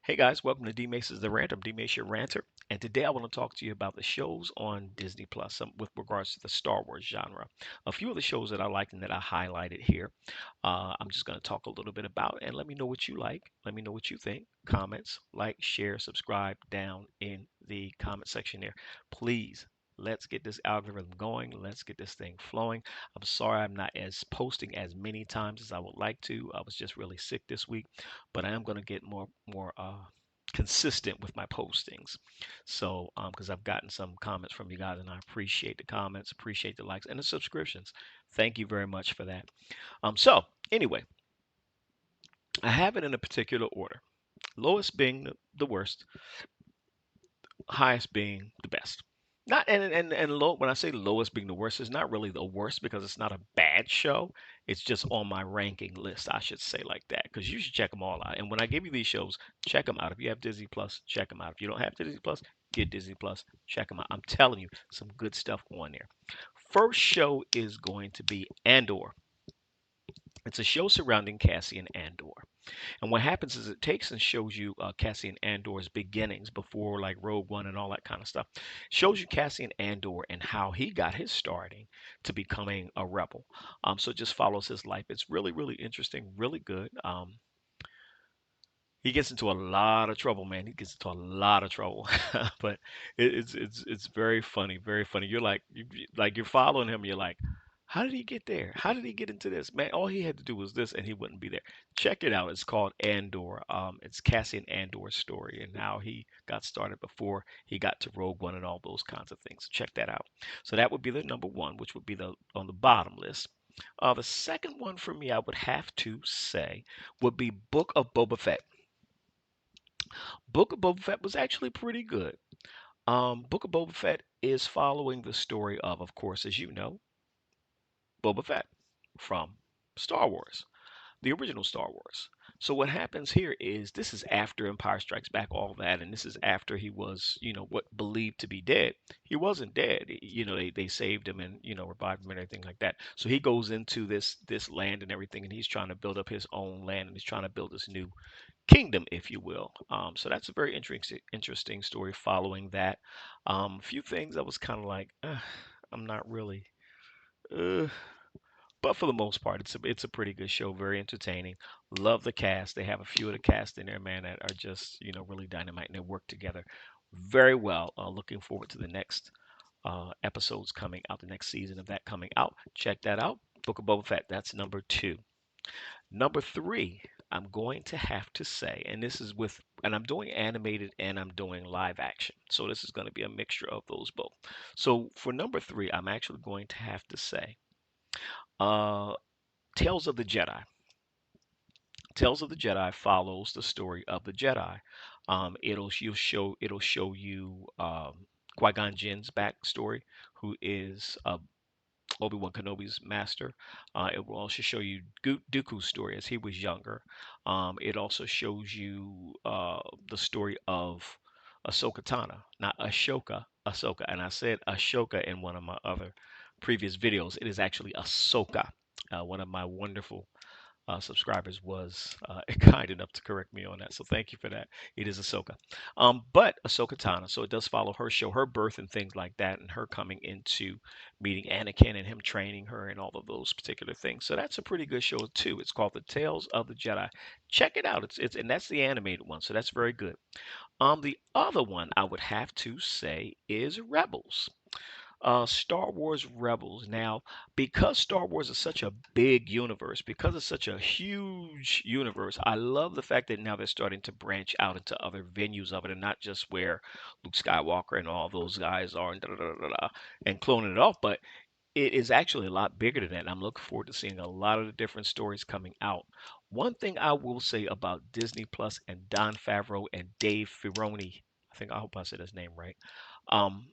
Hey guys, welcome to D Mace's The Rant. I'm D Mace, your ranter, and today I want to talk to you about the shows on Disney Plus with regards to the Star Wars genre. A few of the shows that I liked and that I highlighted here. I'm just going to talk a little bit about, and let me know what you like. Let me know what you think. Comments, like, share, subscribe down in the comment section there. Please. Let's get this algorithm going. Let's get this thing flowing. I'm sorry I'm not as posting as many times as I would like to. I was just really sick this week, but I am going to get more consistent with my postings. So, because I've gotten some comments from you guys, and I appreciate the comments, appreciate the likes, and the subscriptions. Thank you very much for that. So anyway, I have it in a particular order. Lowest being the worst, highest being the best. Not and low when I say lowest being the worst, it's not really the worst because it's not a bad show. It's just on my ranking list, I should say like that, because you should check them all out. And when I give you these shows, check them out. If you have Disney Plus, check them out. If you don't have Disney Plus, get Disney Plus, check them out. I'm telling you, some good stuff going there. First show is going to be Andor. It's a show surrounding Cassian Andor. And what happens is it takes and shows you Cassian Andor's beginnings before like Rogue One and all that kind of stuff. Shows you Cassian Andor and how he got his starting to becoming a rebel. So it just follows his life. It's really, really interesting, really good. He gets into a lot of trouble, man. He gets into a lot of trouble, but it's very funny, very funny. Like you're following him. You're like, how did he get there? How did he get into this? Man, all he had to do was this, and he wouldn't be there. Check it out. It's called Andor. It's Cassian Andor's story and how he got started before he got to Rogue One and all those kinds of things. Check that out. So that would be the number one, which would be the on the bottom list. The second one for me, I would have to say, would be Book of Boba Fett. Book of Boba Fett was actually pretty good. Book of Boba Fett is following the story of course, as you know, Boba Fett from Star Wars, the original Star Wars. So what happens here is this is after Empire Strikes Back, all that, and this is after he was, what believed to be dead. He wasn't dead. They saved him and revived him and everything like that. So he goes into this land and everything, and he's trying to build up his own land and he's trying to build this new kingdom, if you will. So that's a very interesting story following that. A few things I was kind of like, I'm not really, uh, but for the most part, it's a pretty good show, very entertaining. Love the cast. They have a few of the cast in there, man, that are just really dynamite, and they work together very well. Looking forward to the next episodes coming out, the next season of that coming out. Check that out. Book of Boba Fett. That's number two. Number three, I'm going to have to say, and this is and I'm doing animated and I'm doing live action. So this is going to be a mixture of those both. So for number three, I'm actually going to have to say, uh, Tales of the Jedi. Tales of the Jedi follows the story of the Jedi. It'll show you Qui-Gon Jinn's backstory, who is Obi-Wan Kenobi's master. It will also show you Dooku's story as he was younger. It also shows you the story of Ahsoka Tano, not Ashoka, Ahsoka. And I said Ashoka in one of my other previous videos. It is actually Ahsoka. One of my wonderful subscribers was kind enough to correct me on that. So thank you for that. It is Ahsoka. But Ahsoka Tano, so it does follow her show, her birth and things like that, and her coming into meeting Anakin and him training her and all of those particular things. So that's a pretty good show too. It's called The Tales of the Jedi. Check it out. It's and that's the animated one, so that's very good. The other one I would have to say is Rebels. Star Wars Rebels. Now, because Star Wars is such a big universe, because it's such a huge universe, I love the fact that now they're starting to branch out into other venues of it and not just where Luke Skywalker and all those guys are and, and cloning it off, but it is actually a lot bigger than that. And I'm looking forward to seeing a lot of the different stories coming out. One thing I will say about Disney Plus and Don Favreau and Dave Filoni, I hope I said his name right. Um,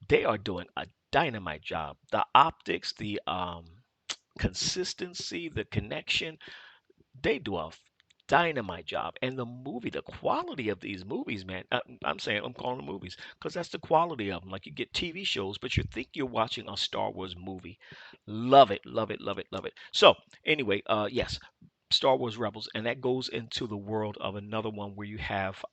they are doing a dynamite job. The optics, the consistency, the connection, they do a dynamite job. And the movie, the quality of these movies, man, I'm calling them movies because that's the quality of them. Like you get TV shows, but you think you're watching a Star Wars movie. Love it, love it, love it, love it. So, anyway, yes, Star Wars Rebels, and that goes into the world of another one where you have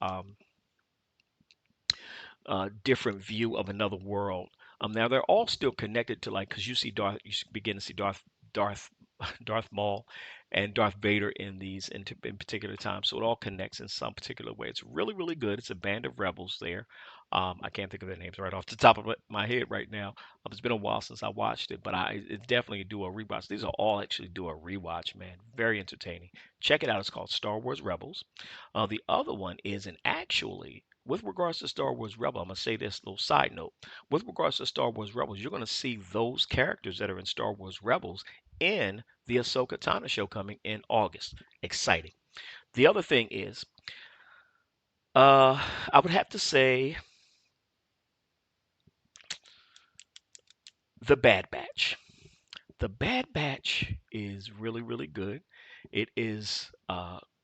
different view of another world. Now they're all still connected to, like, because you see Darth, begin to see Darth, Darth Maul, and Darth Vader in these in particular times. So it all connects in some particular way. It's really really good. It's a band of rebels there. I can't think of their names right off the top of my head right now. It's been a while since I watched it, but I it definitely do a rewatch. These are all actually do a rewatch, man. Very entertaining. Check it out. It's called Star Wars Rebels. The other one is, and actually, with regards to Star Wars Rebel, I'm gonna say this little side note. With regards to Star Wars Rebels, you're gonna see those characters that are in Star Wars Rebels in the Ahsoka Tano show coming in August. Exciting. The other thing is, I would have to say the Bad Batch. The Bad Batch is really, really good. It is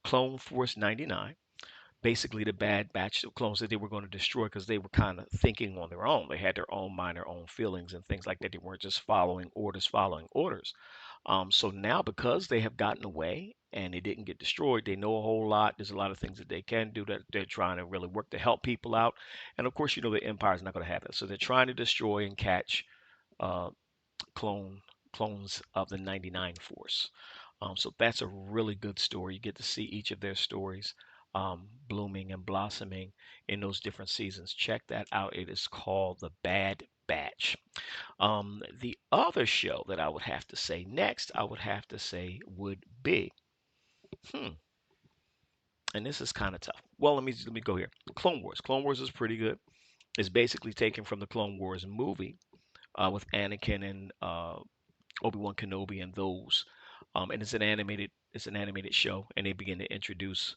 Clone Force 99. Basically the Bad Batch of clones that they were going to destroy because they were kind of thinking on their own. They had their own mind, their own feelings, and things like that. They weren't just following orders, following orders. So now, because they have gotten away and they didn't get destroyed, they know a whole lot. There's a lot of things that they can do that they're trying to really work to help people out. And of course, you know the Empire's not going to have that. So they're trying to destroy and catch uh, clone clones of the 99 Force. So that's a really good story. You get to see each of their stories blooming and blossoming in those different seasons. Check that out. It is called The Bad Batch. The other show that I would have to say next, I would have to say would be, hmm, and this is kind of tough. Well, let me go here. Clone Wars. Clone Wars is pretty good. It's basically taken from the Clone Wars movie with Anakin and Obi-Wan Kenobi and those. And it's an animated show, and they begin to introduce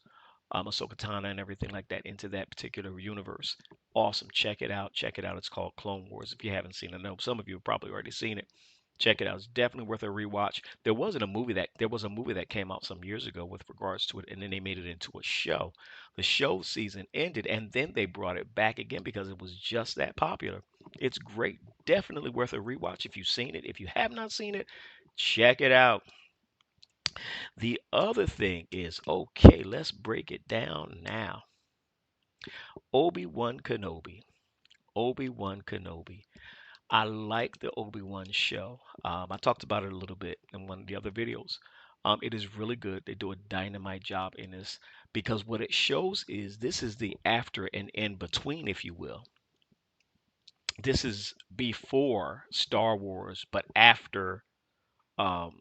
Ahsoka Tano and everything like that into that particular universe. Awesome. Check it out. Check it out. It's called Clone Wars. If you haven't seen it, I know some of you have probably already seen it. Check it out. It's definitely worth a rewatch. There was a movie that came out some years ago with regards to it, and then they made it into a show. The show season ended, and then they brought it back again because it was just that popular. It's great. Definitely worth a rewatch if you've seen it. If you have not seen it, check it out. The other thing is, okay, let's break it down now. Obi-Wan Kenobi. Obi-Wan Kenobi. I like the Obi-Wan show. I talked about it a little bit in one of the other videos. It is really good. They do a dynamite job in this because what it shows is this is the after and in between, if you will. This is before Star Wars, but after um,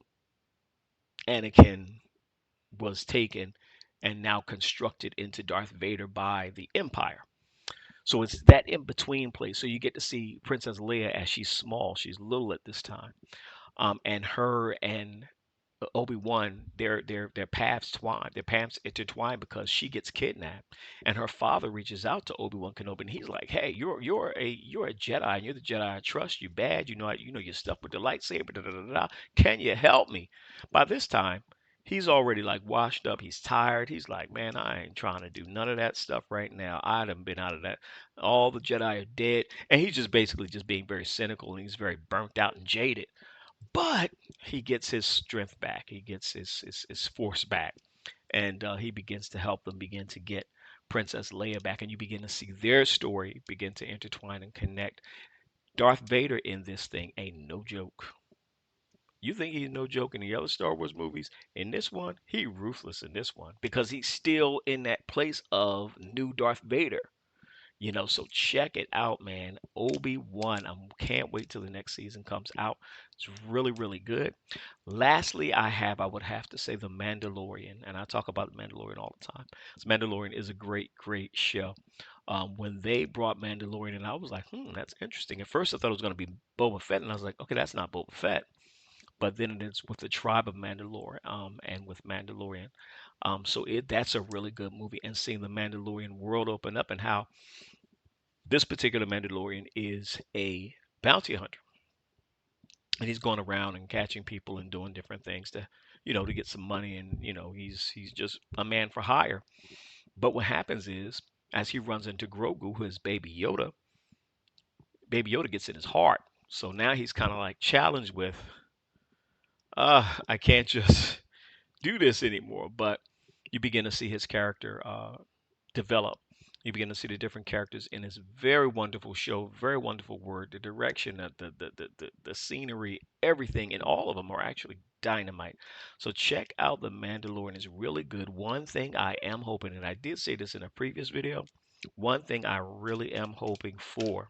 Anakin was taken and now constructed into Darth Vader by the Empire. So it's that in between place. So you get to see Princess Leia as she's small, she's little at this time, and her and Obi-Wan, their paths twine, their paths intertwine because she gets kidnapped, and her father reaches out to Obi-Wan Kenobi, and he's like, "Hey, you're a Jedi, and you're the Jedi I trust. You bad, you know your stuff with the lightsaber. Da, da, da, da. Can you help me?" By this time, he's already like washed up. He's tired. He's like, "Man, I ain't trying to do none of that stuff right now. I done been out of that. All the Jedi are dead," and he's just basically just being very cynical, and he's very burnt out and jaded. But he gets his strength back. He gets his force back, and he begins to help them begin to get Princess Leia back, and you begin to see their story begin to intertwine and connect. Darth Vader in this thing ain't no joke. You think he's no joke in the other Star Wars movies? In this one, he ruthless in this one because he's still in that place of new Darth Vader. So check it out, man. Obi-Wan. I can't wait till the next season comes out. It's really, really good. Lastly, I would have to say The Mandalorian, and I talk about The Mandalorian all the time. This Mandalorian is a great, great show. When they brought Mandalorian in, I was like, that's interesting. At first, I thought it was going to be Boba Fett, and I was like, okay, that's not Boba Fett. But then it's with the tribe of Mandalore, and with Mandalorian. So that's a really good movie, and seeing the Mandalorian world open up and how this particular Mandalorian is a bounty hunter, and he's going around and catching people and doing different things to get some money, and he's just a man for hire. But what happens is, as he runs into Grogu, who is Baby Yoda gets in his heart. So now he's kind of like challenged with, I can't just do this anymore. But you begin to see his character develop. You begin to see the different characters in this very wonderful show, very wonderful word. The direction, the scenery, everything, and all of them are actually dynamite. So check out The Mandalorian. It's really good. One thing I am hoping, and I did say this in a previous video, one thing I really am hoping for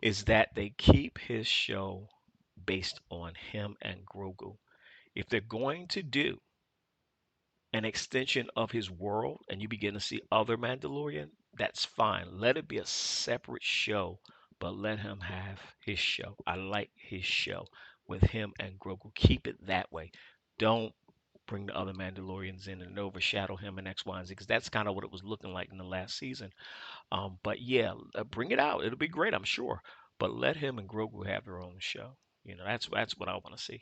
is that they keep his show based on him and Grogu. If they're going to do an extension of his world and you begin to see other Mandalorian, that's fine. Let it be a separate show, but let him have his show. I like his show with him and Grogu. Keep it that way. Don't bring the other Mandalorians in and overshadow him and X, Y, and Z, because that's kind of what it was looking like in the last season. But yeah, bring it out. It'll be great, I'm sure. But let him and Grogu have their own show. That's what I want to see.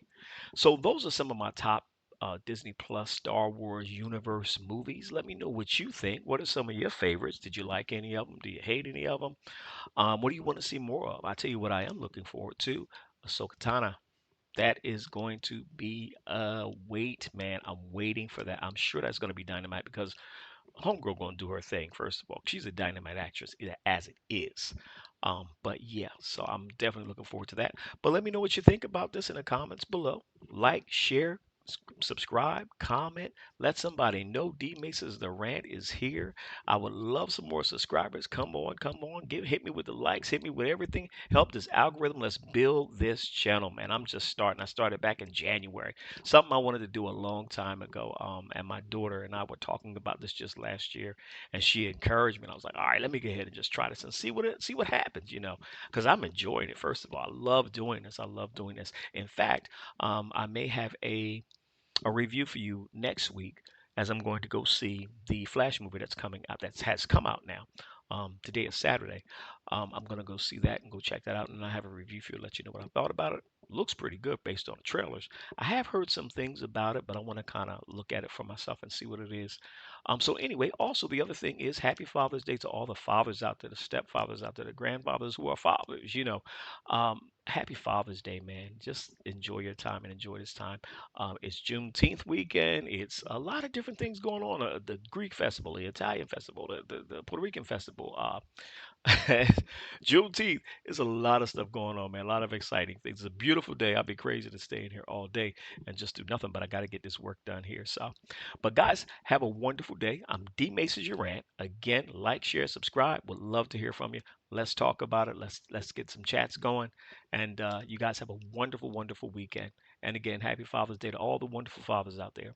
So those are some of my top Disney Plus Star Wars universe movies. Let me know what you think. What are some of your favorites? Did you like any of them? Do you hate any of them? What do you want to see more of? I tell you what I am looking forward to. Ahsoka Tano. That is going to be a wait, man. I'm waiting for that. I'm sure that's going to be dynamite because Homegirl gonna do her thing. First of all, she's a dynamite actress as it is. But yeah, so I'm definitely looking forward to that. But let me know what you think about this in the comments below. Like, share, subscribe, comment. Let somebody know D Mace's The Rant is here. I would love some more subscribers. Come on, come on. Hit me with the likes, hit me with everything. Help this algorithm. Let's build this channel, man. I'm just starting. I started back in January. Something I wanted to do a long time ago. And my daughter and I were talking about this just last year, and she encouraged me. And I was like, all right, let me go ahead and just try this and see what happens, because I'm enjoying it. First of all, I love doing this. I love doing this. In fact, I may have a review for you next week as I'm going to go see the Flash movie that's coming out, that has come out now. Today is Saturday. I'm going to go see that and go check that out. And I have a review for you to let you know what I thought about it. Looks pretty good based on the trailers. I have heard some things about it, but I want to kind of look at it for myself and see what it is. So anyway, also the other thing is Happy Father's Day to all the fathers out there, the stepfathers out there, the grandfathers who are fathers. Happy Father's Day, man. Just enjoy your time and enjoy this time. It's Juneteenth weekend. It's a lot of different things going on. The Greek festival, the Italian festival, the Puerto Rican festival. Juneteenth is a lot of stuff going on, man. A lot of exciting things. It's a beautiful day. I'd be crazy to stay in here all day and just do nothing, but I got to get this work done here. So, but guys, have a wonderful day. I'm D Mason Durant. Again, like, share, subscribe. Would love to hear from you. Let's talk about it. Let's get some chats going. And you guys have a wonderful, wonderful weekend. And again, happy Father's Day to all the wonderful fathers out there.